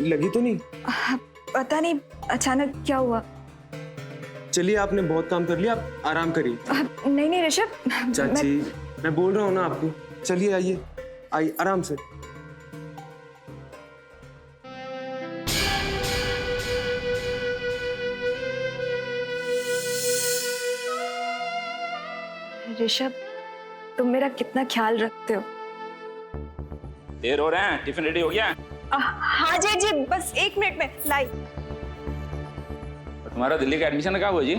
लगी तो नहीं? पता नहीं अचानक क्या हुआ। चलिए, आपने बहुत काम कर लिया, आप आराम करिए। नहीं नहीं ऋषभ, चाची, मैं बोल रहा हूँ ना आपको। चलिए, आइए आइए आराम से। ऋषभ, तुम मेरा कितना ख्याल रखते हो। देर हो रहे हैं, टिफिन रेडी हो गया? हाँ जी जी, बस 1 मिनट में लाई। तुम्हारा दिल्ली का एडमिशन कहाँ हुआ जी?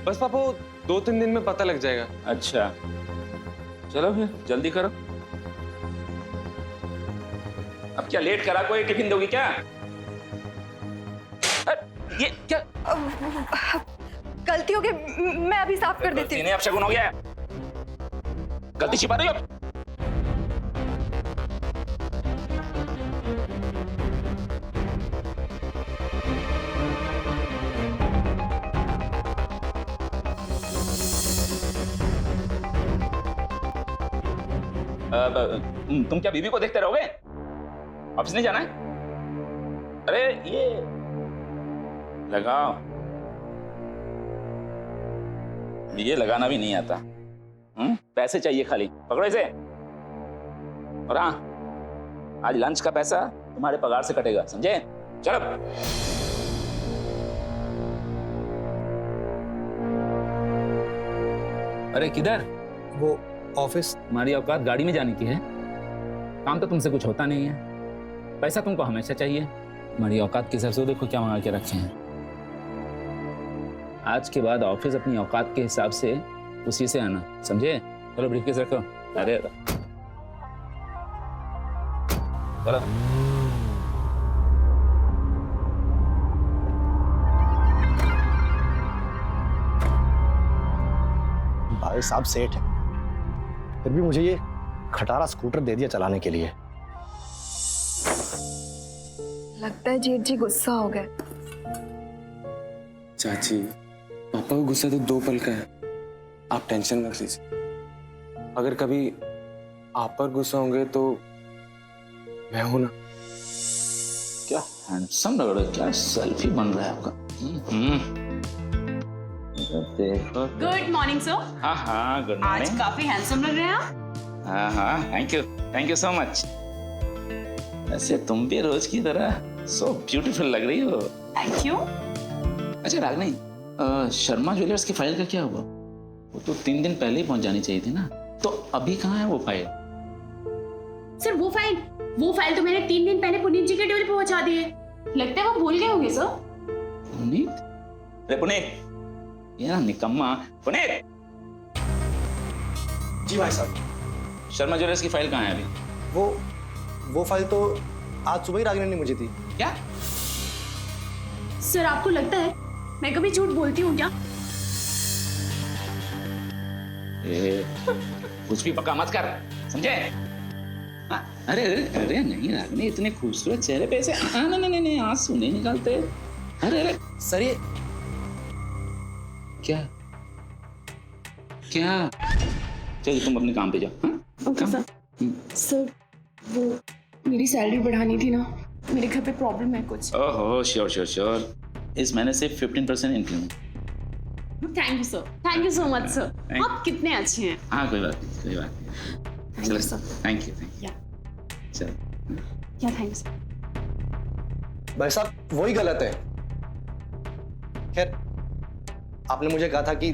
बस पापा, 2-3 दिन में पता लग जाएगा। अच्छा, चलो फिर जल्दी करो। अब क्या लेट करा, कोई टिफिन दोगी क्या? ये क्या गलती हो गई, मैं अभी साफ कर देती हूँ। अब शगुन हो गया, गलती छिपा रही हो। तुम क्या बीबी को देखते रहोगे? ऑफिस नहीं जाना है? अरे ये लगाओ, ये लगाना भी नहीं आता। पैसे चाहिए खाली, पकड़ो इसे। और हाँ, आज लंच का पैसा तुम्हारे पगार से कटेगा, समझे? चलो। अरे किधर? वो ऑफिस। तुम्हारी औकात गाड़ी में जाने की है? काम तो तुमसे कुछ होता नहीं है, पैसा तुमको हमेशा चाहिए। तुम्हारी औकात के हिसाब से देखो क्या मंगा के रखे हैं। आज के बाद ऑफिस अपनी औकात के हिसाब से उसी से आना, समझे? चलो ब्रीफकेस रखो। अरे चलो। भाई साहब सेठ है, फिर भी मुझे ये खटारा स्कूटर दे दिया चलाने के लिए। लगता है जेठ जी गुस्सा हो गए। चाची, पापा को गुस्सा तो 2 पल का है, आप टेंशन मत लीजिए। अगर कभी आप पर गुस्सा होंगे तो मैं हूं ना। क्या हैंडसम लग रहा है, क्या सेल्फी बन रहा है आपका। Good morning sir. हाँ हाँ, गुड आज मॉर्निंग। काफी हैंडसम लग रहे हैं आप। हाँ हाँ, थैंक यू सो मच। ऐसे तुम भी रोज की तरह सो ब्यूटीफुल लग रही हो। Thank you. अच्छा रागनी, शर्मा ज्वेलर्स की फाइल का क्या हुआ? वो तो 3 दिन पहले ही पहुंच जानी चाहिए थी ना, तो अभी कहाँ है वो फाइल? सर वो फाइल तो मैंने 3 दिन पहले पुनीत जी के टेबल पे पहुंचा दी है। लगता है वो भूल गए होंगे सर। पुनीत? अरे पुनीत, ये ना निकम्मा। पुनीत! जी भाई साहब। शर्मा ज्वेलर्स की फाइल कहाँ है अभी? वो फाइल तो आज सुबह ही रागिनी ने मुझे दी। क्या? सर आपको लगता है मैं कभी झूठ बोलती हूँ क्या? कुछ भी पक्का मत कर, समझे? अरे अरे अरे नहीं रागिनी, इतने खूबसूरत चेहरे पे ऐसे नहीं आंसू नहीं निकालते। अरे अरे सर ये क्या क्या? चलिए तुम अपने काम पे जाओ। Okay sir. सर वो मेरी सैलरी बढ़ानी थी ना, मेरे घर पे प्रॉब्लम है कुछ। ओहो, श्योर। इस महीने से 15% increment. Thank you sir, thank you so much sir. Thank- आप कितने अच्छे हैं। हाँ कोई बात नहीं। Thank you sir. Thank you. या चलो। या थैंक यू सर। भाई साहब वही गलत है। खैर, आपने मुझे कहा था कि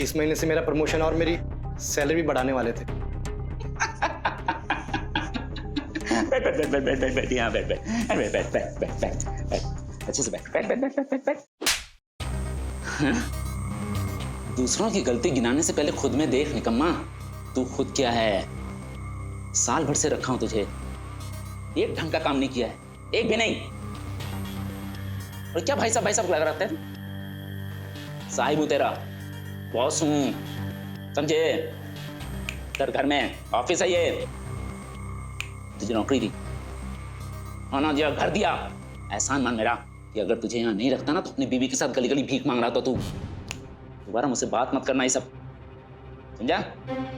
इस महीने से मेरा प्रमोशन और मेरी सैलरी भी बढ़ाने वाले थे। बैठ यहाँ बैठ अच्छे से बैठ। दूसरों की गलती गिनाने से पहले खुद में देख निकम्मा, तू खुद क्या है। साल भर से रखा हूं तुझे, एक ढंग का काम नहीं किया है, एक भी नहीं। और क्या भाई साहब लग रहा है? साहिब हूं तेरा, बॉस हूं, समझे? तेरे घर में ऑफिस है ये, तुझे नौकरी दी, खाना दिया, घर दिया। एहसान मान मेरा कि अगर तुझे यहाँ नहीं रखता ना तो अपनी बीवी के साथ गली गली भीख मांग रहा था तू। दोबारा मुझसे बात मत करना ये सब, समझा?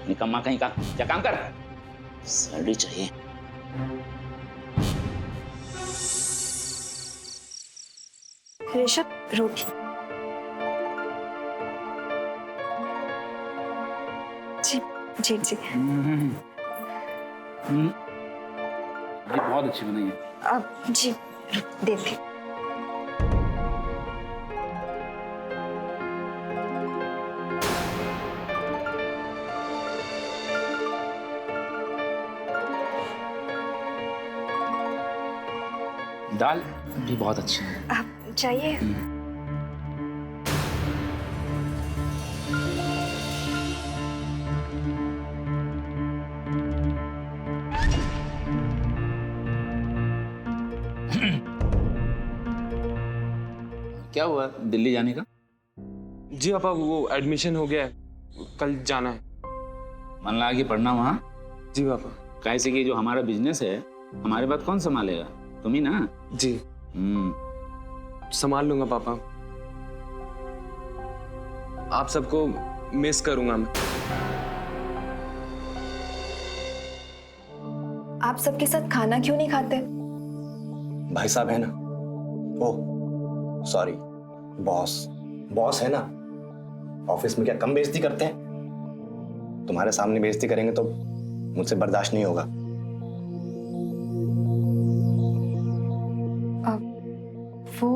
निकम्मा कहीं का, क्या काम कर, सैलरी चाहिए। ऋषभ, रोटी। जी जी जी। ये बहुत अच्छी बनी है। अब जी देखिए। दाल भी बहुत अच्छी है। आप चाहिए? क्या हुआ दिल्ली जाने का? जी पापा, वो एडमिशन हो गया है, कल जाना है। मन लगा के पढ़ना वहाँ। जी पापा। कैसे कि जो हमारा बिजनेस है हमारे बात कौन संभालेगा? तुम ही ना। जी संभाल लूंगा पापा। आप सबको मिस करूंगा मैं। आप सबके साथ खाना क्यों नहीं खाते? भाई साहब है ना, ओह सॉरी, बॉस है ना, ऑफिस में क्या कम बेइज्जती करते हैं? तुम्हारे सामने बेइज्जती करेंगे तो मुझसे बर्दाश्त नहीं होगा। वो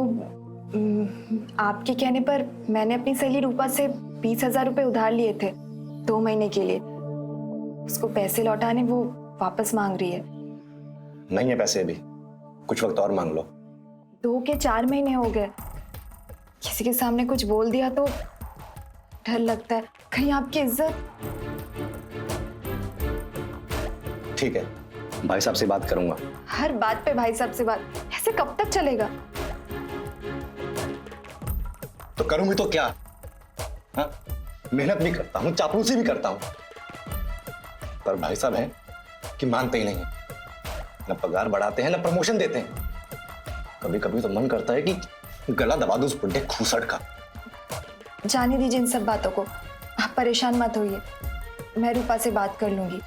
आपके कहने पर मैंने अपनी सहेली रूपा से 20,000 रुपए उधार लिए थे 2 महीने के लिए। उसको पैसे लौटाने वो वापस मांग रही है। नहीं है पैसे अभी, कुछ वक्त और मांग लो। 2 के 4 महीने हो गए। किसी के सामने कुछ बोल दिया तो डर लगता है कहीं आपकी इज्जत। ठीक है, भाई साहब से बात करूंगा। हर बात पे भाई साहब से बात, ऐसे कब तक चलेगा? तो करूंगी तो क्या? हाँ? मेहनत भी करता हूं, चापलूसी भी करता हूं, पर भाई साहब हैं कि मानते ही नहीं है। ना पगार बढ़ाते हैं ना प्रमोशन देते हैं। कभी कभी तो मन करता है कि गला दबा दूं उस बुड्ढे खूसट का। जाने दीजिए इन सब बातों को, आप परेशान मत होइए। मैं रूपा से बात कर लूंगी।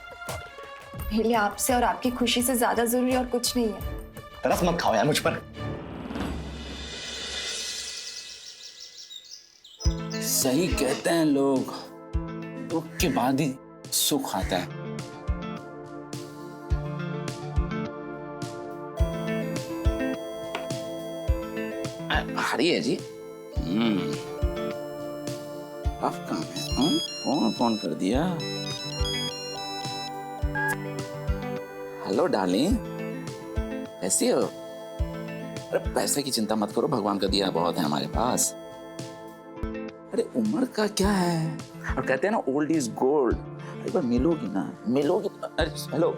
मेरे लिए आपसे और आपकी खुशी से ज्यादा जरूरी और कुछ नहीं है। तरस मत खाओ यार मुझ पर। सही कहते हैं लोग, दुख के बाद ही सुख आता है। भारी है जी। अब काम है। कौन कर दिया? हेलो डार्लिंग, कैसी हो? अरे पैसे की चिंता मत करो, भगवान का दिया बहुत है हमारे पास। अरे उम्र का क्या है, और कहते हैं ना ओल्ड इज गोल्ड। एक बार मिलोगी ना, मिलोगी। अरे हेलो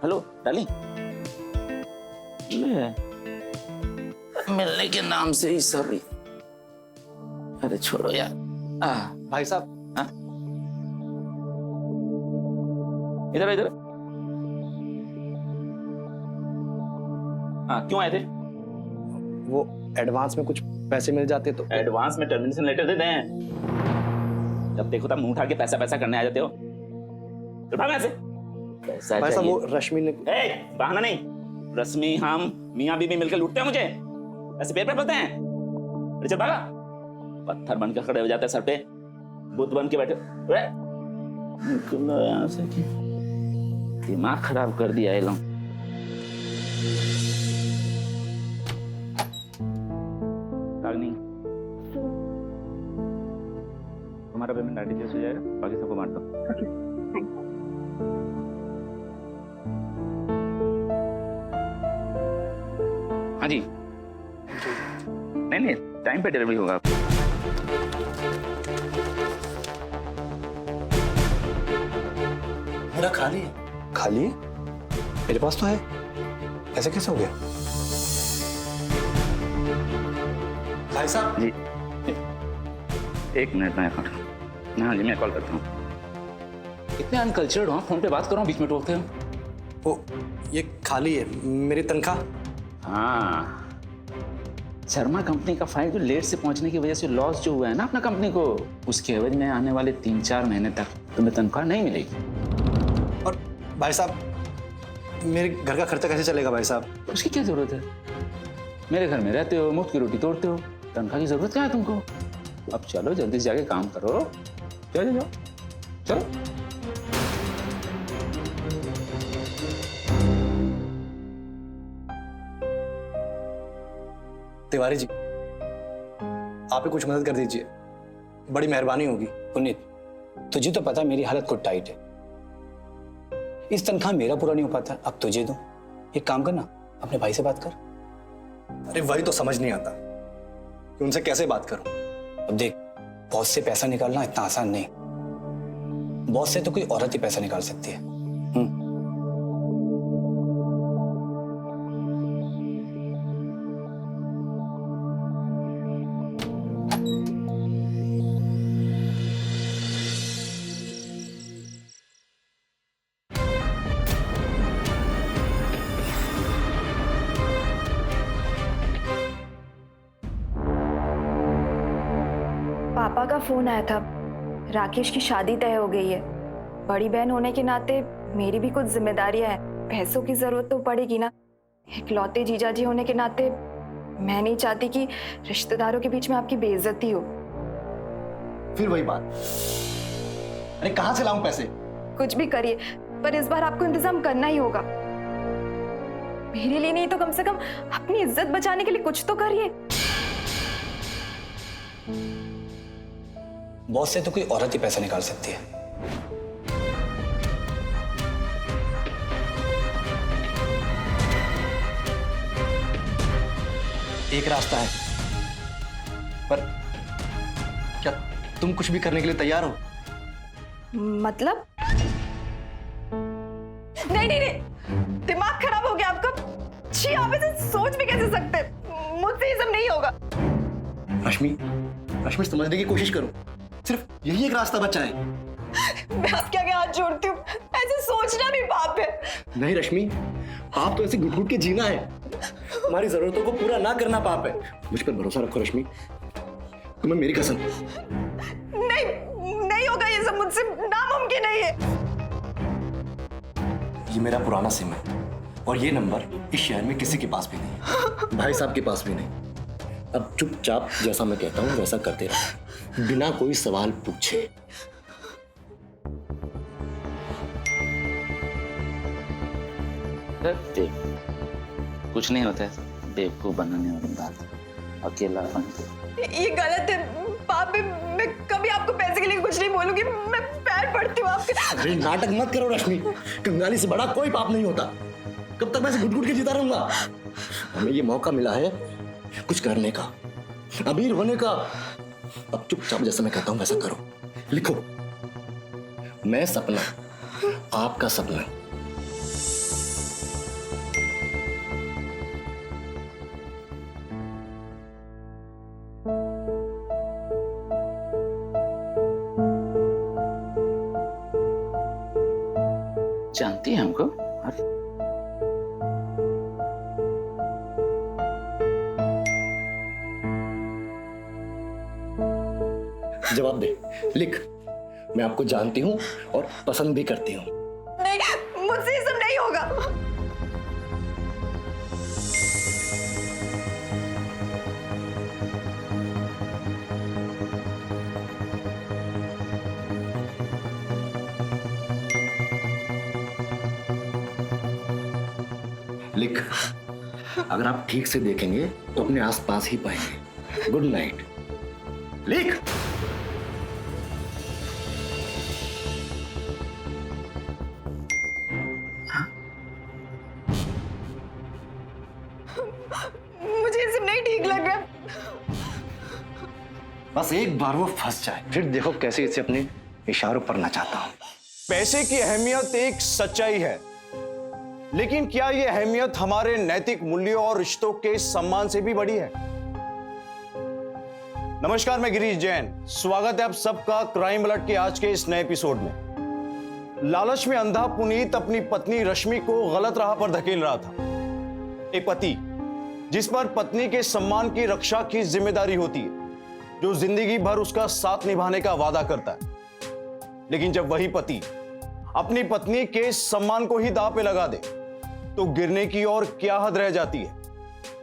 हेलो डार्लिंग, मिलने के नाम से ही सॉरी। अरे छोड़ो यार। भाई साहब, इधर इधर। क्यों आए थे? वो एडवांस में कुछ पैसे मिल जाते तो। एडवांस में टर्मिनेशन लेटर दे दें। जब देखो तब मुंह उठा के पैसा करने आ जाते हो। तो भाग यहाँ से। पैसा भाई साहब, चाहिए। वो रश्मि ने। बहाना नहीं, रश्मि हम मियाँ बीबी मिलकर लूटते हैं मुझे, ऐसे पेड़ पे बोलते हैं। अरे चल भागा। पत्थर बन के खड़े हो जाते हैं सर पे, बुत बन के बैठे। निकलो यहाँ से, दिमाग खराब कर दिया ये लोग। रागनी, तुम्हारा पेमेंट आरटीजीएस हो जाएगा, बाकी सबको बांट दो। हाँ जी, नहीं टाइम पे डिलीवरी होगा। मेरा खाली है। खाली है? मेरे पास तो है। ऐसे कैसे हो गया? भाई साहब जी, एक मिनट में कॉल। हाँ जी, मैं कॉल करता हूँ। इतने अनकल्चर्ड हो, फोन पे बात कर रहा हूँ, बीच में टोकते हो। ओ, ये खाली है मेरी तनख्वाह। हाँ, शर्मा कंपनी का फाइल जो लेट से पहुंचने की वजह से लॉस जो हुआ है ना अपना कंपनी को, उसके एवज में आने वाले 3-4 महीने तक तुम्हें तनख्वाह नहीं मिलेगी। और भाई साहब, मेरे घर का खर्चा कैसे चलेगा भाई साहब? उसकी क्या जरूरत है? मेरे घर में रहते हो, मुफ्त की रोटी तोड़ते हो, तनख्वाह की जरूरत क्या है तुमको? अब चलो जल्दी से जाके काम करो। चलो जाओ, चलो। तिवारी जी, आप ही कुछ मदद कर दीजिए, बड़ी मेहरबानी होगी। पुनीत, तुझे तो पता मेरी हालत कुछ टाइट है। इस तनख्वाह मेरा पूरा नहीं हो पाता, अब तुझे दूं। एक काम करना, अपने भाई से बात कर। अरे वही तो समझ नहीं आता कि उनसे कैसे बात करूं। अब देख, बॉस से पैसा निकालना इतना आसान नहीं। बॉस से तो कोई औरत ही पैसा निकाल सकती है। पापा का फोन आया था, राकेश की शादी तय हो गई है। बड़ी बहन होने के नाते मेरी भी कुछ जिम्मेदारियां हैं, पैसों की जरूरत तो पड़ेगी ना। इकलौते जीजाजी होने के नाते मैं नहीं चाहती कि रिश्तेदारों के बीच में आपकी बेइज्जती हो। फिर वही बात, अरे कहां से लाऊं पैसे? कुछ भी करिए, पर इस बार आपको इंतजाम करना ही होगा। मेरे लिए नहीं तो कम से कम अपनी इज्जत बचाने के लिए कुछ तो करिए। बॉस से तो कोई औरत ही पैसा निकाल सकती है। एक रास्ता है, पर क्या तुम कुछ भी करने के लिए तैयार हो? मतलब? नहीं नहीं नहीं, दिमाग खराब हो गया आपका। छी, आप ऐसे सोच भी कैसे सकते? मुझसे ये सब नहीं होगा। रश्मि, रश्मि समझने की कोशिश करो, सिर्फ यही एक रास्ता बचा है। मैं आपके आगे हाथ जोड़ती हूँ, ऐसे सोचना भी पाप है। नहीं रश्मि, पाप तो ऐसे घुट घुट के जीना है, हमारी जरूरतों को पूरा ना करना पाप है। मुझ पर भरोसा रखो रश्मि, तुम्हें मेरी कसम। नहीं, नहीं होगा ये सब मुझसे, नामुमकिन है ये। ये मेरा पुराना सिम है और ये नंबर इस शहर में किसी के पास भी नहीं, भाई साहब के पास भी नहीं। अब चुपचाप जैसा मैं कहता हूँ वैसा करते रहो, बिना कोई सवाल पूछे। देख, कुछ नहीं होता है बेवकूफ बनाने वाली बात, अकेला बन के। ये गलत है पाप है। मैं कभी आपको पैसे के लिए कुछ नहीं बोलूंगी। मैं पैर पड़ती हूँ आपके। अरे नाटक मत करो रश्मि, कंगाली से बड़ा कोई पाप नहीं होता। कब तक मैं ऐसे घुट घुट के जीता रहूंगा? हमें ये मौका मिला है कुछ करने का, अमीर होने का। अब चुपचाप जैसा मैं कहता हूं वैसा करो। लिखो, मैं सपना, आपका सपना। जानती है हमको? जवाब दे, लिख। मैं आपको जानती हूं और पसंद भी करती हूं। नहीं, मुझसे ये सब नहीं होगा। लिख, अगर आप ठीक से देखेंगे तो अपने आसपास ही पाएंगे। Good night. लिख। मुझे ये सब नहीं ठीक लग रहा। बस एक बार वो फंस जाए, फिर देखो कैसे इसे अपने इशारों पर नचाता हूं। पैसे की अहमियत एक सच्चाई है, लेकिन क्या यह अहमियत हमारे नैतिक मूल्यों और रिश्तों के सम्मान से भी बड़ी है? नमस्कार, मैं गिरीश जैन। स्वागत है आप सबका क्राइम अलर्ट के आज के इस नए एपिसोड में। लालच में अंधा पुनीत अपनी पत्नी रश्मि को गलत राह पर धकेल रहा था। एक पति जिस पर पत्नी के सम्मान की रक्षा की जिम्मेदारी होती है, जो जिंदगी भर उसका साथ निभाने का वादा करता है, लेकिन जब वही पति अपनी पत्नी के सम्मान को ही दांव पे लगा दे तो गिरने की और क्या हद रह जाती है।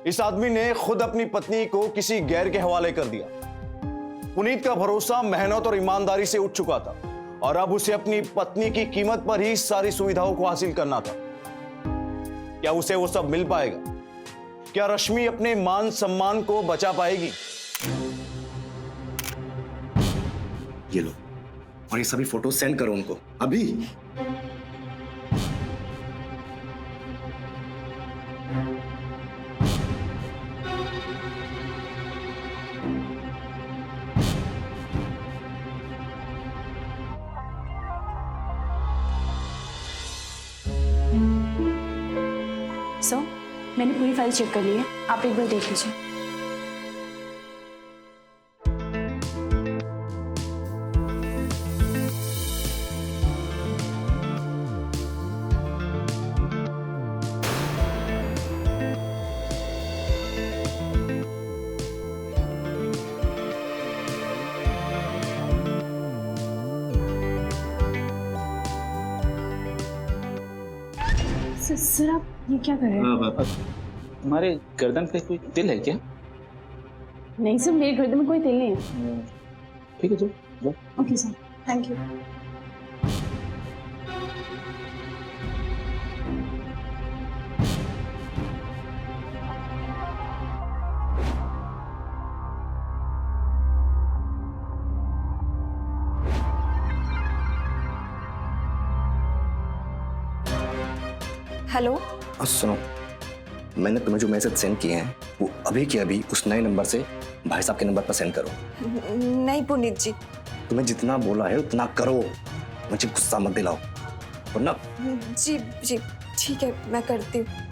इस आदमी ने खुद अपनी पत्नी को किसी गैर के हवाले कर दिया। पुनीत का भरोसा मेहनत और ईमानदारी से उठ चुका था और अब उसे अपनी पत्नी की कीमत पर ही सारी सुविधाओं को हासिल करना था। क्या उसे वो सब मिल पाएगा? क्या रश्मि अपने मान सम्मान को बचा पाएगी? ये लो, और ये सभी फोटो सेंड करो उनको अभी। सो मैंने पूरी फाइल चेक कर ली है, आप एक बार देख लीजिए। सर आप ये क्या कर रहे हैं? तुम्हारे गर्दन पे कोई तिल है क्या? नहीं सर, मेरे गर्दन में कोई तिल नहीं है। ठीक है, जो okay sir, thank you. Hello. सुनो, मैंने तुम्हें जो मैसेज सेंड किए हैं वो अभी के अभी उस नए नंबर से भाई साहब के नंबर पर सेंड करो। नहीं पुनीत जी। तुम्हें जितना बोला है उतना करो, मुझे गुस्सा मत दिलाओ वरना। जी जी ठीक है, मैं करती हूँ।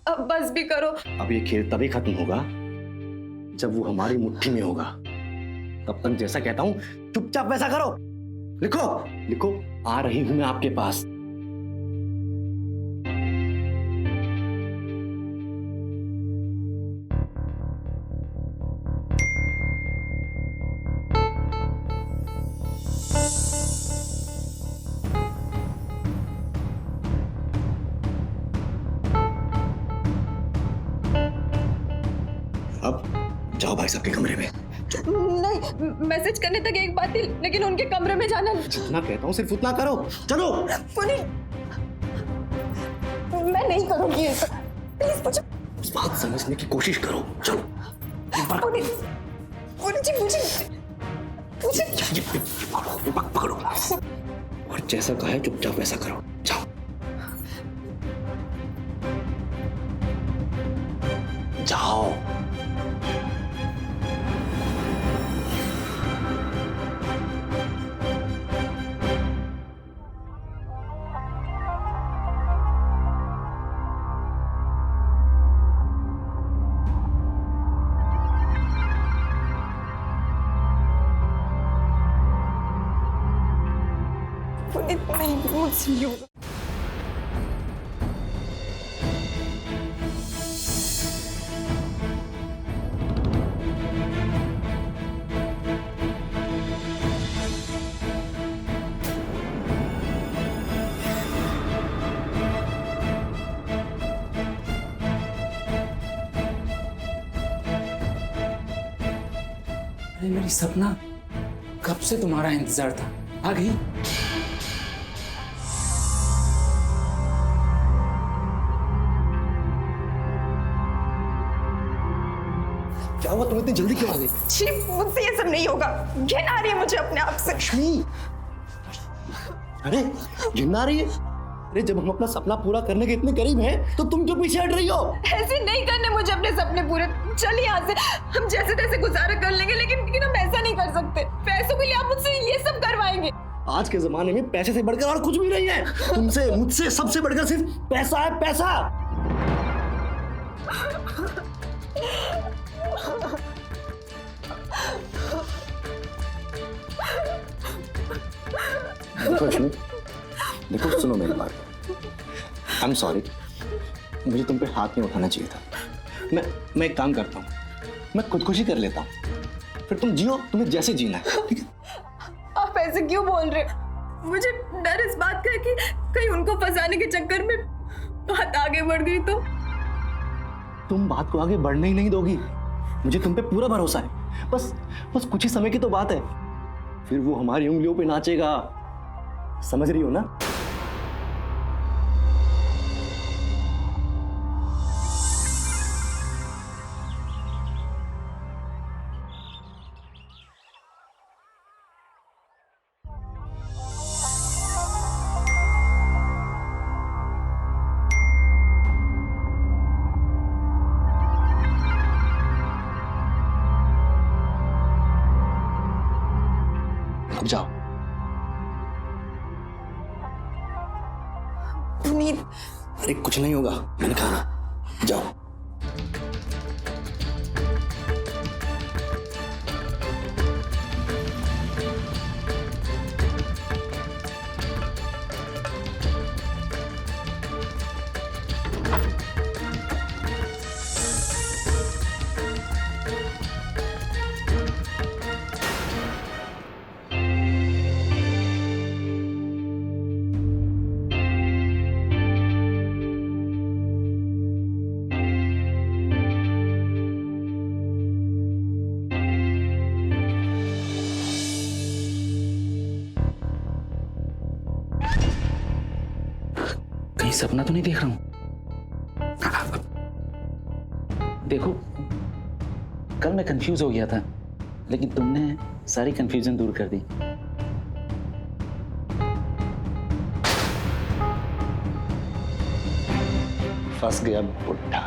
अब बस भी करो। अब ये खेल तभी खत्म होगा जब वो हमारी मुट्ठी में होगा। तब तक जैसा कहता हूं चुपचाप वैसा करो। लिखो लिखो, आ रही हूं मैं आपके पास। अब जाओ भाई साहब के कमरे में। नहीं, मैसेज करने तक एक बात थी, लेकिन उनके कमरे में जाना। जितना कहता हूँ सिर्फ उतना करो। चलो। पुनीत, मैं नहीं करूंगी ये सब। प्लीज मुझे बात समझने की कोशिश करो। चलो। पुनीत, पुनीत जी मुझे पकड़ो और जैसा कहा है चुपचाप वैसा करो। जाओ जाओ। पुनीत नहीं, मुझसे नहीं होगा। अरे मेरी सपना, कब से तुम्हारा इंतजार था, आ गई। क्या हुआ, तुम इतनी जल्दी क्यों आ गई? जी मुझसे ये सब नहीं होगा, घिन आ रही है मुझे अपने आप से। लक्ष्मी, अरे घिन आ रही है? अरे जब हम अपना सपना पूरा करने के इतने करीब हैं, तो तुम क्यों पीछे हट रही हो? ऐसे नहीं करने मुझे अपने सपने पूरे। चलिए यहाँ से, हम जैसे तैसे गुजारा कर लेंगे, लेकिन हम ऐसा नहीं कर सकते। पैसों के लिए आप मुझसे ये सब करवाएंगे? आज के जमाने में पैसे से बढ़कर और कुछ भी नहीं है। तुमसे मुझसे सबसे बढ़कर सिर्फ पैसा है, पैसा। देखो रश्मि, देखो सुनो मेरी बात। आई एम सॉरी, मुझे तुम पे हाथ नहीं उठाना चाहिए था। मैं एक काम करता हूँ, मैं खुदकुशी कर लेता हूँ, फिर तुम जियो, तुम्हें जैसे जीना है, ठीक है? आप ऐसे क्यों बोल रहे हो? मुझे डर इस बात का है कि कहीं उनको फंसाने के चक्कर में बात आगे बढ़ गई तो। तुम बात को आगे बढ़ने ही नहीं दोगी, मुझे तुम पे पूरा भरोसा है। बस कुछ ही समय की तो बात है, फिर वो हमारी उंगलियों पे नाचेगा। समझ रही हो ना? अब जाओ। पुनीत, अरे कुछ नहीं होगा, मैंने कहा ना, जाओ। कहीं सपना तो नहीं देख रहा हूं? देखो, कल मैं कंफ्यूज हो गया था, लेकिन तुमने सारी कंफ्यूजन दूर कर दी। फंस गया बुढ़ा।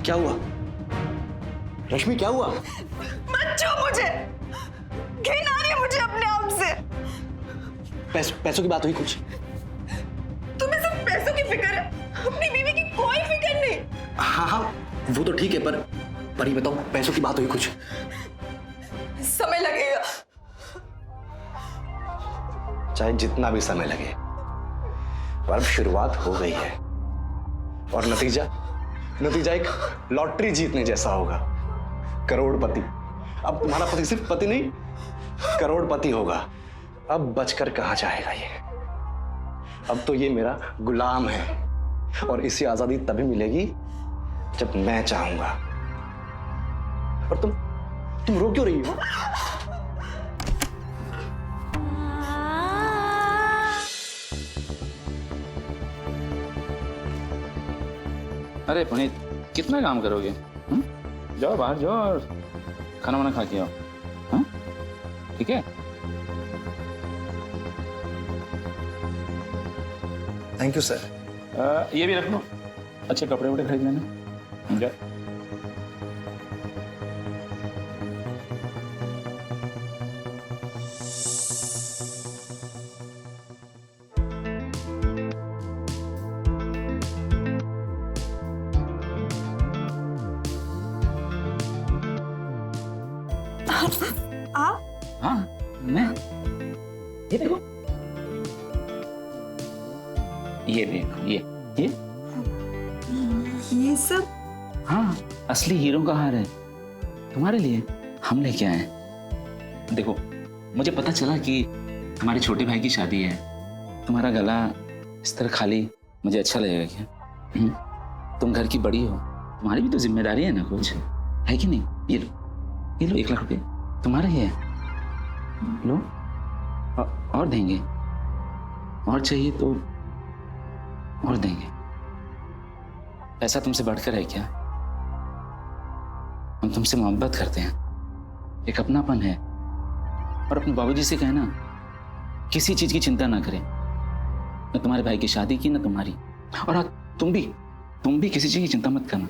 क्या हुआ रश्मि, क्या हुआ? मत छू मुझे, घिन आ रही है मुझे अपने आप से। पैसों की बात हुई कुछ? तुम्हें सिर्फ पैसों की फिक्र है, अपनी बीवी की कोई फिक्र नहीं। हाँ, वो तो ठीक है, पर ये बताओ, पैसों की बात हुई कुछ? समय लगेगा। चाहे जितना भी समय लगे, पर अब शुरुआत हो गई है, और नतीजा एक लॉटरी जीतने जैसा होगा। करोड़पति। अब तुम्हारा पति सिर्फ पति नहीं, करोड़पति होगा। अब बचकर कहां जाएगा ये? अब तो ये मेरा गुलाम है, और इसे आजादी तभी मिलेगी जब मैं चाहूंगा। और तुम रो क्यों रही हो? अरे पुनीत, कितना काम करोगे? जाओ बाहर जाओ और खाना वाना खा के आओ। हाँ? ठीक है? Thank you sir. ये भी रख लो, अच्छे कपड़े वपड़े खरीद लेना। जा। आप? हाँ, मैं। ये देखो, ये देखो, ये सब? हाँ, असली हीरो का हार है, तुम्हारे लिए हम लेके आए। देखो, मुझे पता चला कि हमारे छोटे भाई की शादी है, तुम्हारा गला इस तरह खाली मुझे अच्छा लगेगा क्या? तुम घर की बड़ी हो, तुम्हारी भी तो जिम्मेदारी है ना, कुछ है कि नहीं? ये लो 1 लाख रुपए तुम्हारा ही है, लो। और देंगे, और चाहिए तो और देंगे। ऐसा तुमसे बढ़कर है क्या? हम तुमसे मोहब्बत करते हैं, एक अपनापन है। और अपने बाबूजी से कहना किसी चीज की चिंता ना करें, न तुम्हारे भाई की शादी की, न तुम्हारी। और हाँ, तुम भी किसी चीज की चिंता मत करना,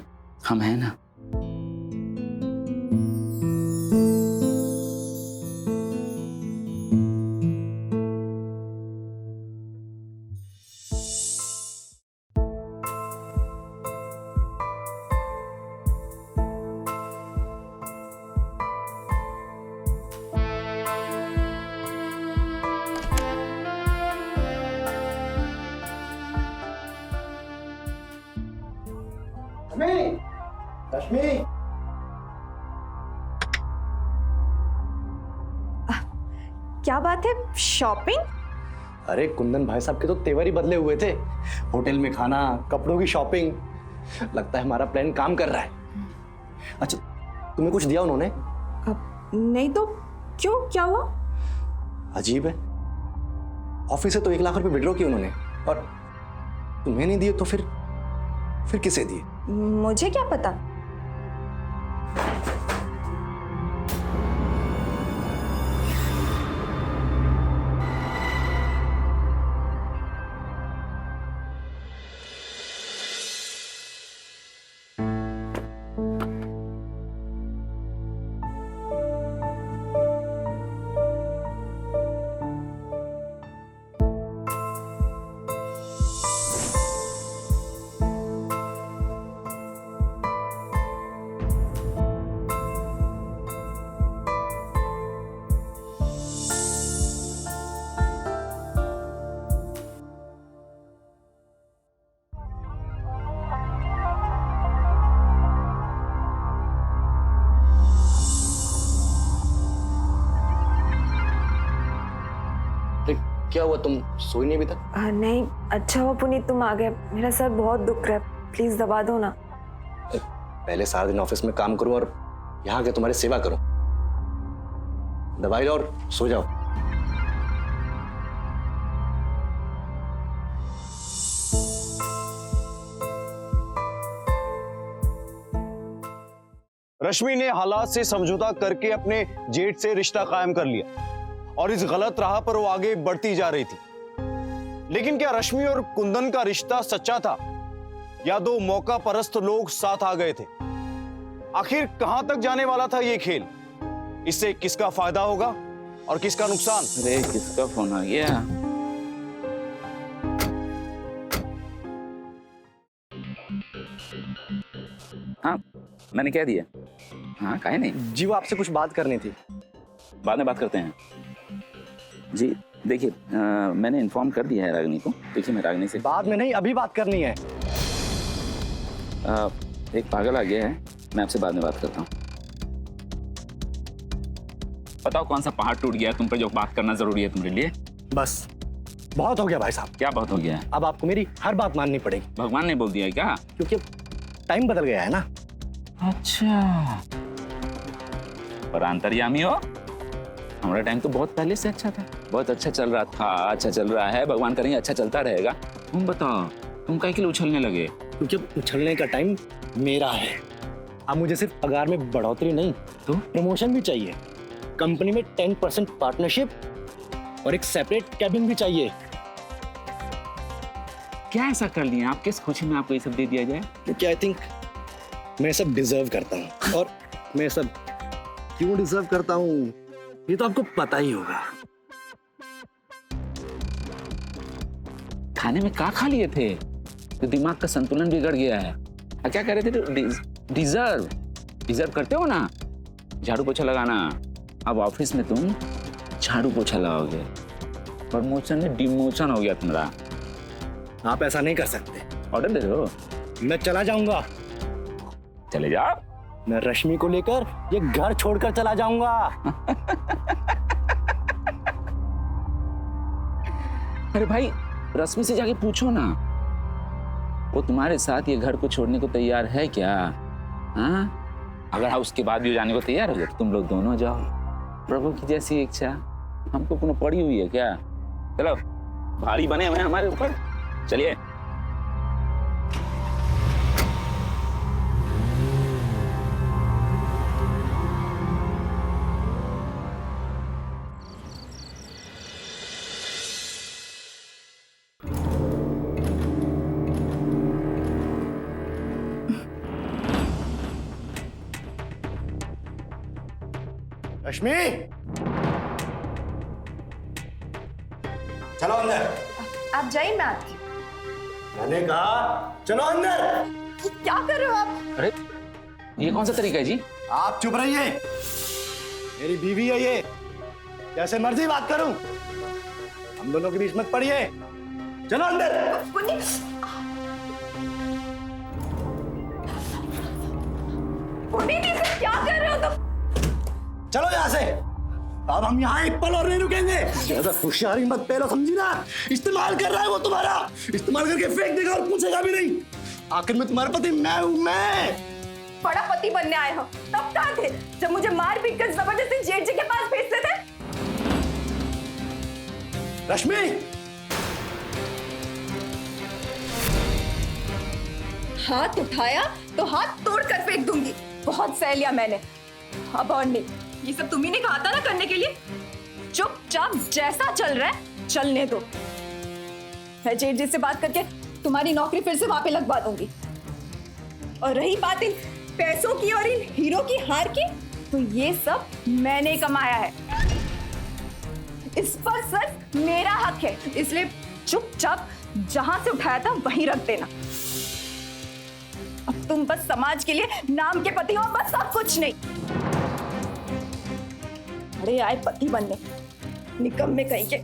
हम हैं ना। रश्मि, क्या बात है, शॉपिंग? अरे कुंदन भाई साहब के तो तेवर ही बदले हुए थे। होटल में खाना, कपड़ों की शॉपिंग। लगता है हमारा प्लान काम कर रहा है। अच्छा, तुम्हें कुछ दिया उन्होंने? नहीं तो क्यों, क्या हुआ? अजीब है, ऑफिस से तो 1 लाख रुपए विड्रॉ किए उन्होंने, और तुम्हें नहीं दिए तो फिर किसे दिए? मुझे क्या पता। क्या हुआ, तुम सोई नहीं अभी तक? नहीं, अच्छा हुआ पुनीत तुम आ गए, मेरा सर बहुत दुख रहा है, प्लीज दबा दो ना। पहले सारा दिन ऑफिस में काम करूं और यहाँ के तुम्हारी सेवा करूं। दवाई लो और सो जाओ। रश्मि ने हालात से समझौता करके अपने जेठ से रिश्ता कायम कर लिया और इस गलत राह पर वो आगे बढ़ती जा रही थी। लेकिन क्या रश्मि और कुंदन का रिश्ता सच्चा था या दो मौका परस्त लोग साथ आ गए थे? आखिर कहां तक जाने वाला था ये खेल? इससे किसका फायदा होगा और किसका नुकसान? अरे किसका फोन आ गया? हाँ, मैंने क्या दिया? हाँ, काहे नहीं। जी वो आपसे कुछ बात करनी थी। बाद में बात करते हैं। जी देखिए, मैंने इन्फॉर्म कर दिया है रागिनी को। देखिए मैं रागिनी से बाद में नहीं, अभी बात करनी है। एक पागल आ गया है, मैं आपसे बाद में बात करता हूँ। बताओ कौन सा पहाड़ टूट गया तुम पर जो बात करना जरूरी है तुम्हारे लिए? बस बहुत हो गया भाई साहब। क्या बहुत हो गया है? अब आपको मेरी हर बात माननी पड़ेगी। भगवान ने बोल दिया है क्या? क्योंकि टाइम बदल गया है ना। अच्छा, पर अंतर्यामी हो, हमारा टाइम तो बहुत पहले से अच्छा था, बहुत अच्छा चल रहा था, अच्छा चल रहा है, भगवान करेंगे अच्छा चलता रहेगा। तुम बताओ, तुम काहे के लिए उछलने लगे? क्योंकि उछलने का टाइम मेरा है। अब मुझे सिर्फ पगार में बढ़ोतरी नहीं तो प्रमोशन भी चाहिए, कंपनी में 10% पार्टनरशिप और एक सेपरेट कैबिन भी चाहिए। क्या ऐसा कर लिया आप? किस खुशी में आपको ये सब दे दिया जाए? क्योंकि आई थिंक मैं सब डिजर्व करता हूँ, और मैं सब क्यों डिजर्व करता हूँ ये तो आपको पता ही होगा। खाने में क्या खा लिए थे तो दिमाग का संतुलन बिगड़ गया है? क्या कह रहे थे? डिजर्व करते हो ना झाड़ू पोछा लगाना। अब ऑफिस में तुम झाड़ू पोछा लगाओगे, प्रमोशन में डिमोशन हो गया तुम्हारा। आप ऐसा नहीं कर सकते। ऑर्डर दे दो। मैं चला जाऊंगा। चले जाओ। मैं रश्मि को लेकर ये घर छोड़कर चला जाऊंगा। अरे भाई, रश्मि से जाके पूछो ना, वो तुम्हारे साथ ये घर को छोड़ने को तैयार है क्या? हाँ, अगर उसके बाद भी जाने को तैयार हो गया तो तुम लोग दोनों जाओ। प्रभु की जैसी इच्छा हमको पुनः पड़ी हुई है क्या? चलो, भारी बने हुए हैं हमारे ऊपर, चलिए। रश्मि, चलो अंदर। आप जाइए, मैं आती हूँ। मैंने कहा चलो अंदर। क्या कर रहे हो आप? अरे ये कौन सा तरीका है जी? आप चुप रहिए, मेरी बीवी है ये, जैसे मर्जी बात करूं, हम दोनों के बीच मत पड़िए। चलो अंदर। पुनीत, पुनीत, ये सब क्या कर रहे हो तुम? चलो यहाँ से, अब हम यहाँ एक पल और नहीं रुकेंगे। ज्यादा होशियारी मत पेलो, समझी ना? इस्तेमाल कर रहा है वो तुम्हारा, इस्तेमाल करके फेंक देगा और पूछेगा भी नहीं। आखिर में तुम्हारा पति मैं हूँ, मैं। बड़ा पति बनने आए हो, तब कहाँ थे जब मुझे मार पीट कर जबरदस्ती जेठ जी के पास भेजते थे? रश्मि, हाथ उठाया तो हाथ तोड़ कर फेंक दूंगी। बहुत सह लिया मैंने, अब और नहीं। ये सब तुम्ही ने कहा था ना करने के लिए। चुपचाप जैसा चल रहा है चलने दो। मैं जेठ जी से बात करके तुम्हारी नौकरी फिर से वहां पे लगवा दूंगी। और रही बात इन पैसों की और इन हीरो की हार की, तो ये सब मैंने कमाया है, इस पर सिर्फ मेरा हक है। इसलिए चुपचाप जहां से उठाया था वहीं रख देना। अब तुम बस समाज के लिए नाम के पति हो, बस सब कुछ नहीं। अरे आए पति बनने, निकम्मे कहीं के।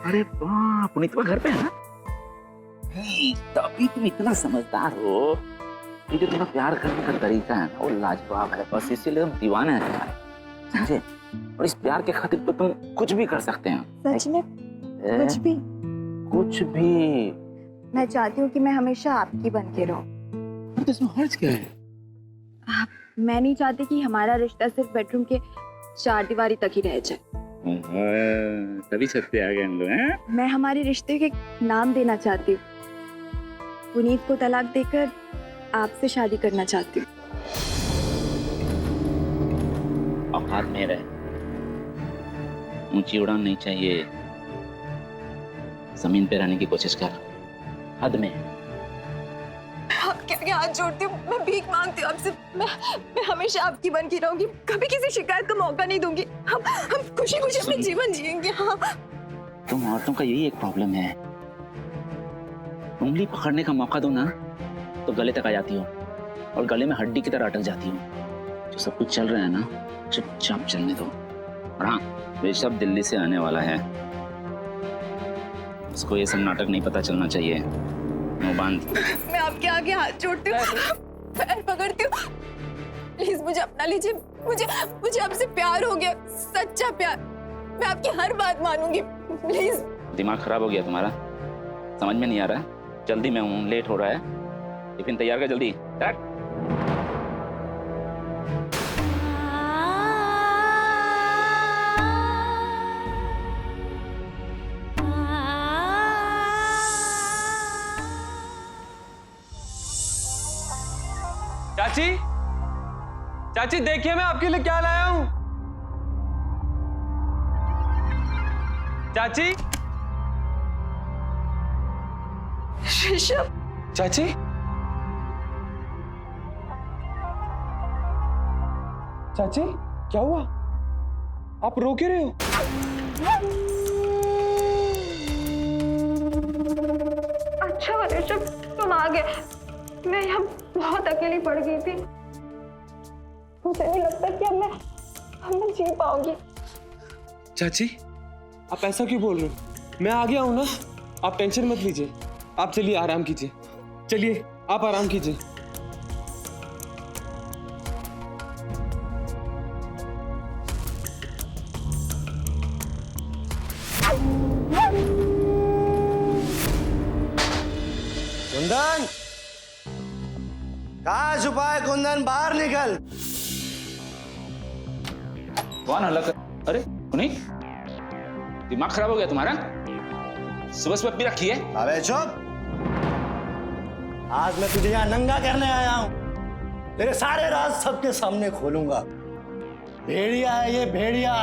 अरे वाह, पुनीत घर पे है ना? तभी तुम इतना समझदार हो। ये जो तुम्हारा प्यार करने का तरीका है ना, वो लाजवाब है। बस इसीलिए हम दीवाने हैं तुम्हारे, समझे? और इस प्यार के खातिर तो तुम कुछ भी कर सकते हैं। सच में? कुछ भी? कुछ भी। मैं चाहती हूँ कि मैं हमेशा आपकी बन के रहूं। तो इसमें हर्ज क्या है? मैं नहीं चाहती कि हमारा रिश्ता सिर्फ बेडरूम के चार दीवारी तक ही रह जाए। तभी सत्य आ गए हम लोग हैं। मैं हमारे रिश्ते के नाम देना चाहती हूँ। पुनीत को तलाक देकर आपसे शादी करना चाहती हूँ। औकात में रहे, ऊंची उड़ान नहीं चाहिए, जमीन पे रहने की कोशिश कर, हद में। आपके आगे हाथ जोड़ती हूँ, मैं भीख मांगती हूँ आपसे। मैं हमेशा आपकी बन के रहूंगी, कभी किसी शिकायत का मौका नहीं दूंगी। हम खुशी खुशी अपना जीवन जिएंगे। हाँ, तुम औरतों का यही एक प्रॉब्लम है, उंगली पकड़ने का मौका दो ना तो गले तक आ जाती हो और गले में हड्डी की तरह अटक जाती हो। जो सब कुछ चल रहा है ना, चुपचाप चलने दो। और हाँ, ये सब दिल्ली से आने वाला है, उसको ये सब नाटक नहीं पता चलना चाहिए। बांध। मैं आपके आगे हाथ जोड़ती हूँ, पैर पकड़ती हूँ, प्लीज मुझे अपना लीजिए। मुझे आपसे प्यार हो गया, सच्चा प्यार। मैं आपकी हर बात मानूंगी, प्लीज। दिमाग खराब हो गया तुम्हारा, समझ में नहीं आ रहा है? जल्दी मैं हूँ, लेट हो रहा है, टिफिन तैयार कर जल्दी। चाची, चाची देखिए मैं आपके लिए क्या लाया हूं। चाची, ऋषभ, चाची, चाची क्या हुआ? आप रो क्यों रहे हो? अच्छा ऋषभ, तुम आ गए। मैं यहाँ बहुत अकेली पड़ गई थी। मुझे नहीं लगता कि अब मैं जी पाऊंगी। चाची, आप ऐसा क्यों बोल रहे हो? मैं आ गया हूं ना, आप टेंशन मत लीजिए। आप चलिए आराम कीजिए, चलिए आप आराम कीजिए। कुंदन, कहाँ छुपा है कुंदन? बाहर निकल। कौन हल्ला कर? अरे पुनीत, दिमाग खराब हो गया तुम्हारा? सुबह सुबह पी रखी है? अबे चुप, आज मैं तुझे यहाँ नंगा करने आया हूँ। तेरे सारे राज सबके सामने खोलूंगा। भेड़िया है ये, भेड़िया।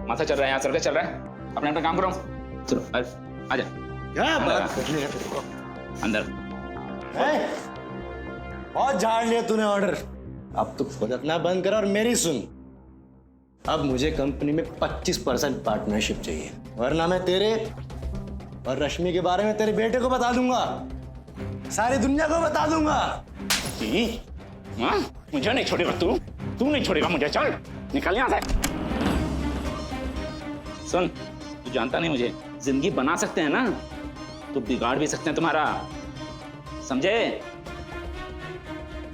माथा चल रहा है, यहाँ सर्कस चल रहा है, अपने अपना काम करो। चलो आजा क्या बात करनी है तेरे को? अंदर। बहुत झाड़ लिया तूने ऑर्डर, अब तू फुदकना बंद कर और मेरी सुन। अब मुझे कंपनी में 25% पार्टनरशिप चाहिए, वरना मैं तेरे और रश्मि के बारे में तेरे बेटे को बता दूंगा, सारी दुनिया को बता दूंगा। हाँ, मुझे नहीं छोड़ेगा तू नहीं छोड़ेगा मुझे। चल निकल यहाँ से। सुन, तू जानता नहीं मुझे, जिंदगी बना सकते हैं ना तो बिगाड़ भी सकते हैं तुम्हारा, समझे?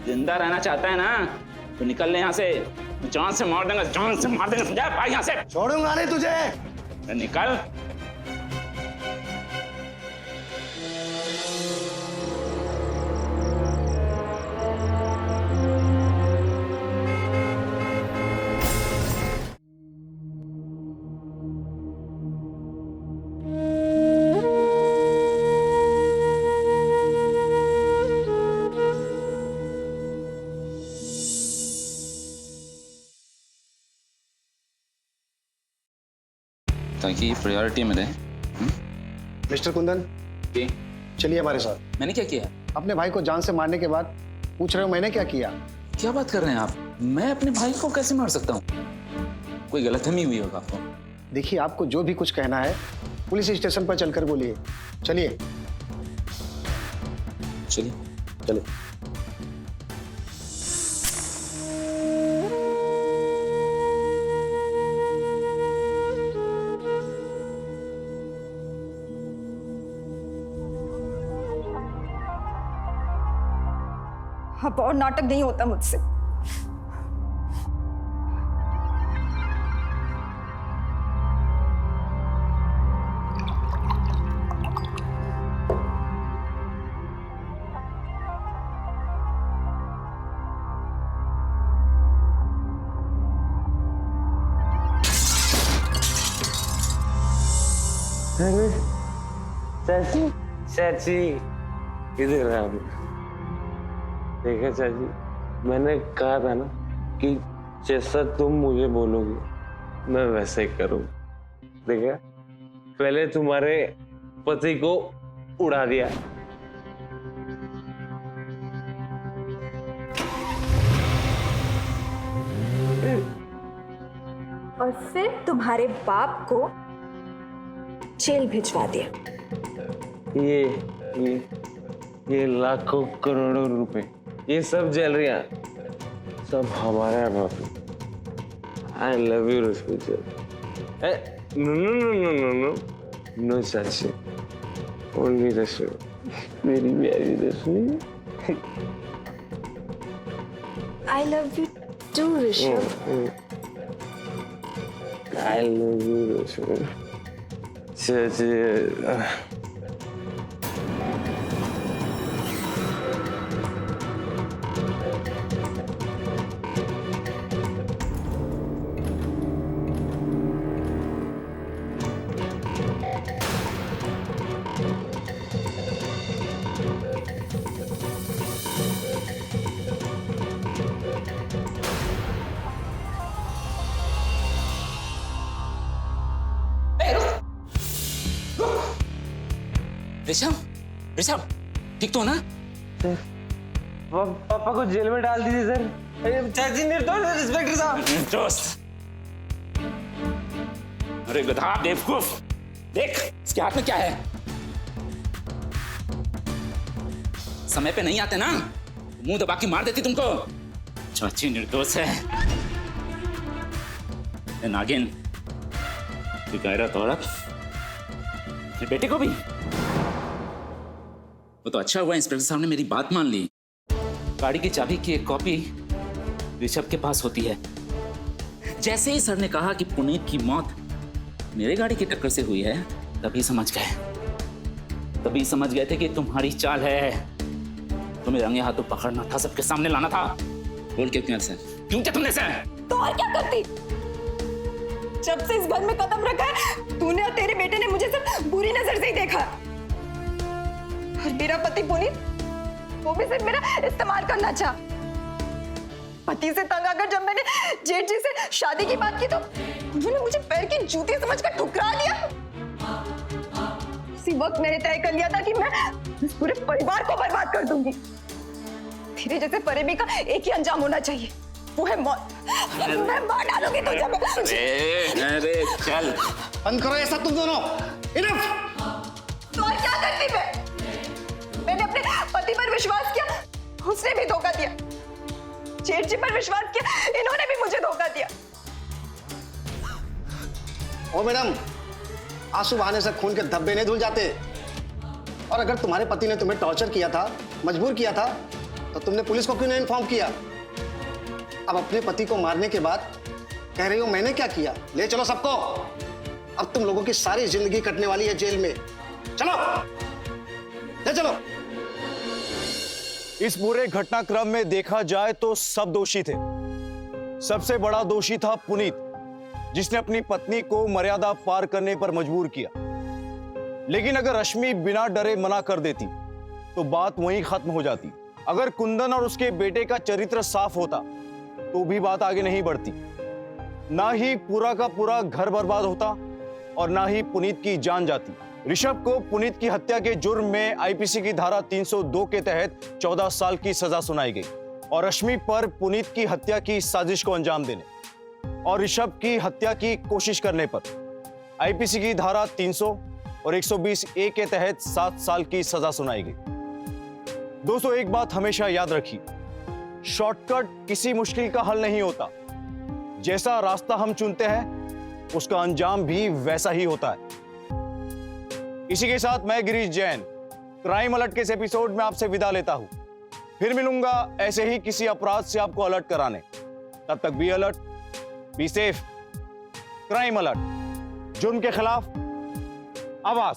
जिंदा रहना चाहता है ना तो निकल ले यहाँ से, जान से मार देंगे, जान से मार देंगे, समझा? भाई यहाँ से छोड़ूंगा नहीं तुझे। निकल। ताकि प्रायोरिटी मिले। मिस्टर कुंदन, जी? चलिए हमारे साथ। मैंने क्या किया? अपने भाई को जान से मारने के बाद पूछ रहे हो मैंने क्या किया? क्या बात कर रहे हैं आप? मैं अपने भाई को कैसे मार सकता हूँ? कोई गलतफहमी हुई होगा आपको। देखिए, आपको जो भी कुछ कहना है पुलिस स्टेशन पर चलकर बोलिए। चलिए चलिए। चलिए। अब और नाटक नहीं होता मुझसे। चाची, चाची इधर आ। देखा चाची, मैंने कहा था ना कि जैसा तुम मुझे बोलोगे मैं वैसे ही करूँ। देखा, पहले तुम्हारे पति को उड़ा दिया, और फिर तुम्हारे बाप को जेल भिजवा दिया। ये लाखों करोड़ों रुपए, ये सब जैलरियां सब हमारा बाप। I love you Rashmi. No no no no no no no चाची, ओनली रश्मि, मेरी प्यारी Rashmi. I love you too Rishabh. I love you Rashmi. चाची ऋषभ, ऋषभ ठीक तो ना? पापा को जेल में डाल दीजिए सर। चाची निर्दोष है इंस्पेक्टर साहब। निर्दोष? अरे गधा बेवकूफ, देख इसके हाथ में क्या है। समय पे नहीं आते ना, मुंह दबा के मार देती तुमको। चाची निर्दोष है। नागिन, गैरत औरत, बेटे को भी। वो तो अच्छा हुआ इंस्पेक्टर साहब ने मेरी बात मान ली। गाड़ी की चाबी की एक कॉपी ऋषभ के पास होती है। जैसे ही सर ने कहा कि पुनीत की मौत मेरे गाड़ी की टक्कर से हुई है, तभी समझ गए थे कि तुम्हारी चाल है। तुम्हें रंगे हाथों पकड़ना था, सबके सामने लाना था। बोल क्यों किया सर? क्यों किया तुमने सर? तो और क्या करती? जब से इस घर में कदम रखा है, तूने और तेरे बेटे ने मुझे सिर्फ बुरी नजर से ही देखा। और मेरा पति पुनीत, वो भी सिर्फ मेरा इस्तेमाल करना चाहा। पति से तंग आकर जब मैंने जेठ जी से शादी की बात की तो उन्होंने मुझे पैर की जूती समझकर ठुकरा दिया। उसी वक्त मैंने तय कर लिया था कि मैं इस पूरे परिवार को बर्बाद कर दूंगी। तेरे जैसे प्रेमी का एक ही अंजाम होना चाहिए, वो है मौत। मैं मार डालूंगी तुझे। अरे चल बंद करो ऐसा तुम दोनों। इनफ। तो और क्या करती मैं? मैंने अपने पति पर विश्वास किया, उसने भी धोखा दिया। जेठ जी पर विश्वास किया, इन्होंने भी मुझे धोखा दिया। ओ मैडम, आंसू बहाने से खून के धब्बे नहीं धुल जाते। और अगर तुम्हारे पति ने तुम्हें टॉर्चर किया था, मजबूर किया था, तो तुमने पुलिस को क्यों नहीं इन्फॉर्म किया? अब अपने पति को मारने के बाद कह रही हो मैंने क्या किया? ले चलो सबको। अब तुम लोगों की सारी जिंदगी कटने वाली है जेल में। चलो, ले चलो। इस पूरे घटनाक्रम में देखा जाए तो सब दोषी थे। सबसे बड़ा दोषी था पुनीत, जिसने अपनी पत्नी को मर्यादा पार करने पर मजबूर किया। लेकिन अगर रश्मि बिना डरे मना कर देती तो बात वहीं खत्म हो जाती। अगर कुंदन और उसके बेटे का चरित्र साफ होता तो भी बात आगे नहीं बढ़ती। ना ही पूरा का पूरा घर बर्बाद होता और ना ही पुनीत की जान जाती। ऋषभ को पुनीत की हत्या के जुर्म में आईपीसी की धारा 302 के तहत 14 साल की सजा सुनाई गई और रश्मि पर पुनीत की हत्या की साजिश को अंजाम देने और ऋषभ की हत्या की कोशिश करने पर आईपीसी की धारा 300 और 120 ए के तहत 7 साल की सजा सुनाई गई। दोस्तों, एक बात हमेशा याद रखिए, शॉर्टकट किसी मुश्किल का हल नहीं होता। जैसा रास्ता हम चुनते हैं उसका अंजाम भी वैसा ही होता है। इसी के साथ मैं गिरीश जैन क्राइम अलर्ट के इस एपिसोड में आपसे विदा लेता हूं। फिर मिलूंगा ऐसे ही किसी अपराध से आपको अलर्ट कराने। तब तक be alert, be safe. Crime alert, जुर्म के खिलाफ आवाज।